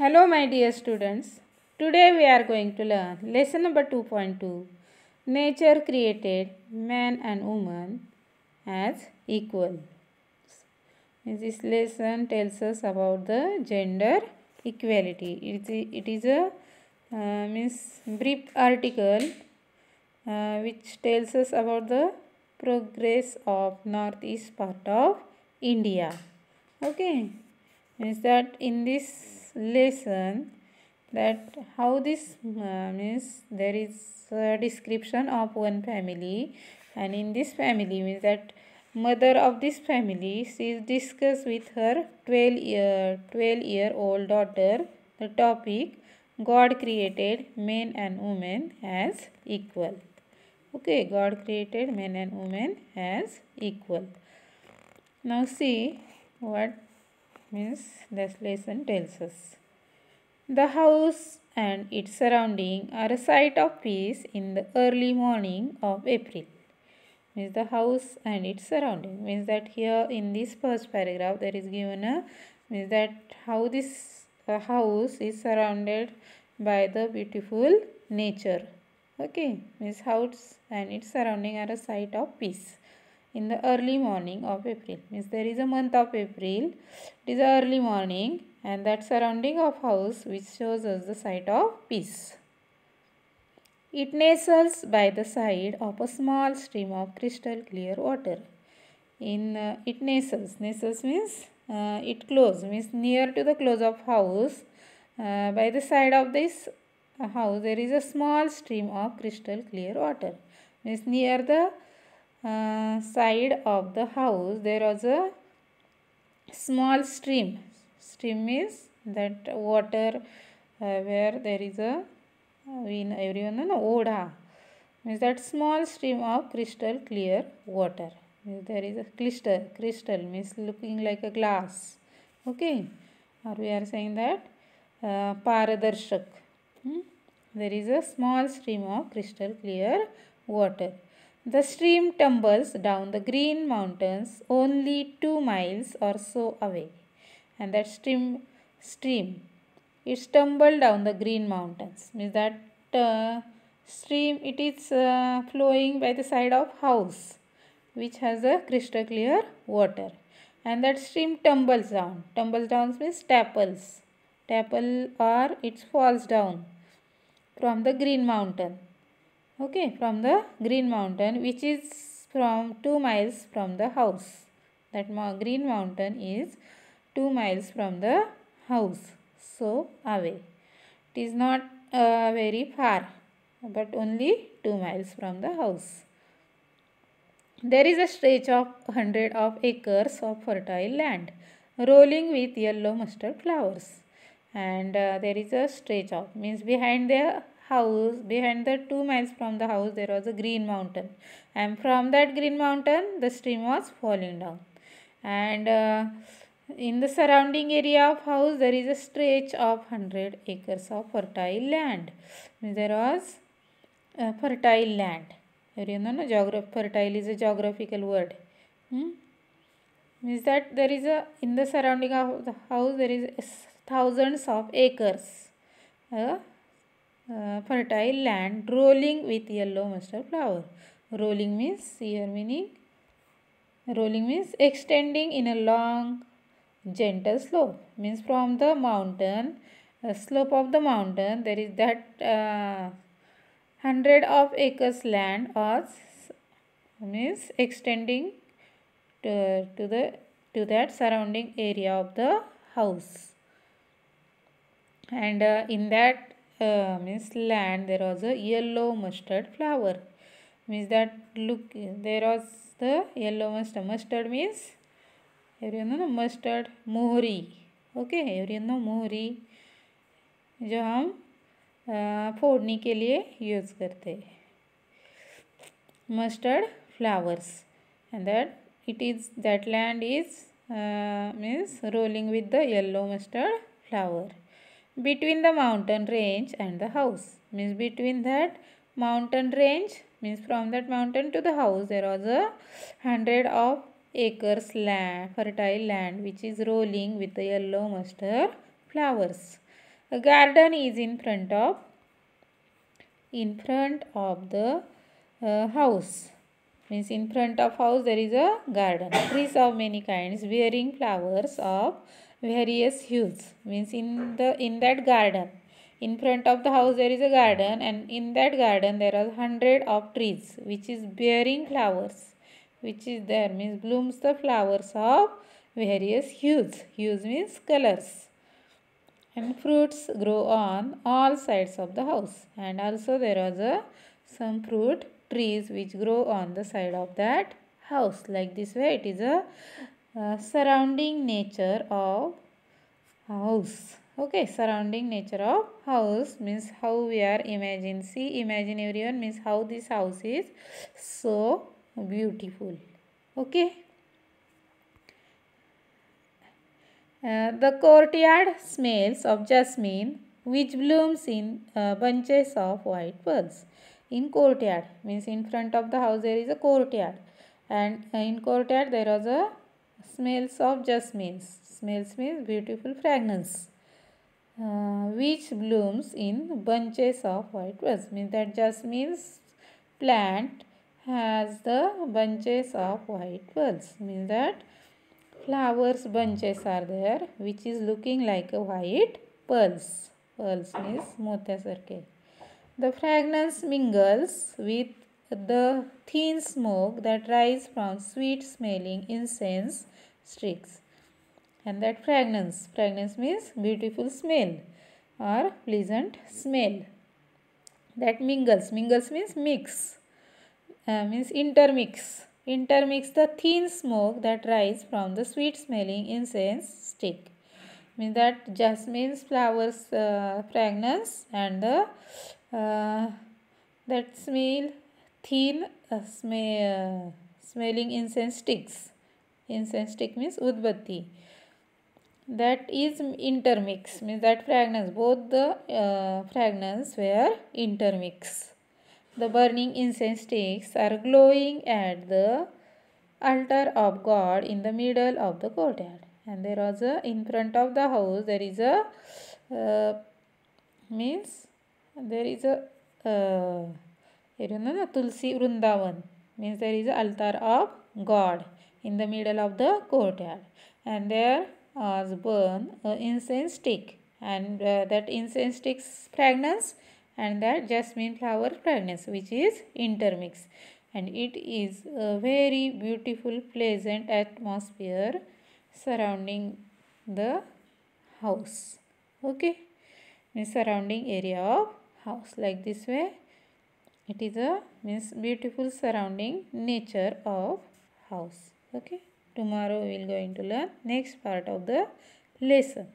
Hello, my dear students. Today we are going to learn lesson number 2.2. Nature created man and woman as equal. This lesson tells us about the gender equality. It is a brief article which tells us about the progress of northeast part of India. Okay, means that in this lesson that how this means there is a description of one family, and in this family means that mother of this family, she is discussed with her 12 year old daughter the topic God created men and women as equal. Okay, God created men and women as equal. Now see what means this lesson tells us. The house and its surrounding are a sight of peace in the early morning of April. Means the house and its surrounding. Means that here in this first paragraph there is given a means that how this house is surrounded by the beautiful nature. Okay, means house and its surrounding are a sight of peace in the early morning of April. Means there is a month of April. It is early morning, and that surrounding of house which shows us the sight of peace. It nestles by the side of a small stream of crystal clear water. It nestles means it close means near to the close of house. By the side of this house there is a small stream of crystal clear water. Means near the side of the house there was a small stream. Stream means that water where there is a everyone know oda means that small stream of crystal clear water. There is a crystal means looking like a glass. Okay, or we are saying that paradarshak. There is a small stream of crystal clear water. The stream tumbles down the green mountains only 2 miles or so away, and that stream it tumbled down the green mountains. Means that stream it is flowing by the side of house which has a crystal clear water, and that stream tumbles down. Tumbles down means tapple or it falls down from the green mountain. Okay, from the green mountain which is from 2 miles from the house. That green mountain is 2 miles from the house, so away. It is not very far, but only 2 miles from the house. There is a stretch of 100 of acres of fertile land rolling with yellow mustard flowers, and there is a stretch of means behind the house, behind the 2 miles from the house there was a green mountain, and from that green mountain the stream was falling down, and in the surrounding area of house there is a stretch of 100 acres of fertile land. There was fertile land. Everyone know fertile is a geographical word. Means that there is a in the surrounding of the house there is thousands of acres fertile land rolling with yellow mustard flower. Rolling means here meaning rolling means extending in a long gentle slope. Means from the mountain slope of the mountain there is that 100 of acres land or means extending to that surrounding area of the house, and in that means land there was a yellow mustard flower. Means that look there was the yellow mustard means everyone know mustard मोहरी. Okay everyone know मोहरी जो हम फोड़ने के लिए use करते हैं. Mustard flowers, and that it is that land is means rolling with the yellow mustard flower. Between the mountain range and the house means between that mountain range means from that mountain to the house there was a 100 of acres land, fertile land which is rolling with the yellow mustard flowers. A garden is in front of the house. Means in front of house there is a garden. Trees of many kinds bearing flowers of various hues. Means in that garden, in front of the house there is a garden, and in that garden there are 100 of trees which is bearing flowers. Which is there means blooms the flowers of various hues. Hues means colors. And fruits grow on all sides of the house. And also there are some fruit trees which grow on the side of that house. Like this way it is a surrounding nature of house. Okay, surrounding nature of house means how we are imagine. See, imagine everyone means how this house is so beautiful. Okay. The courtyard smells of jasmine which blooms in bunches of white pearls. In courtyard means in front of the house there is a courtyard, and in courtyard there are the smells of jasmine. Smells means beautiful fragrance which blooms in bunches of white pearls. Means that jasmine's plant has the bunches of white pearls. Means that flowers bunches are there which is looking like a white pearls. Pearls means motyasarke. The fragrance mingles with the thin smoke that rises from sweet smelling incense sticks. And that fragrance means beautiful smell or pleasant smell. That mingles means mix, means intermix. Intermix the thin smoke that rises from the sweet smelling incense stick. Means that jasmine's flowers fragrance and the that smell thin smelling incense sticks. Incense stick means udbatti. That is intermix means that fragrance, both the fragrance were intermix. The burning incense sticks are glowing at the altar of God in the middle of the courtyard. And there was in front of the house there is a means there is a Tulsi Vrindavan, means there is an altar of God in the middle of the courtyard, and there was burn incense stick, and that incense stick's fragrance and that jasmine flower fragrance which is intermixed, and it is a very beautiful pleasant atmosphere surrounding the house. Okay, means surrounding area of house. Like this way it is a means beautiful surrounding nature of house. Okay, tomorrow we will going to learn next part of the lesson.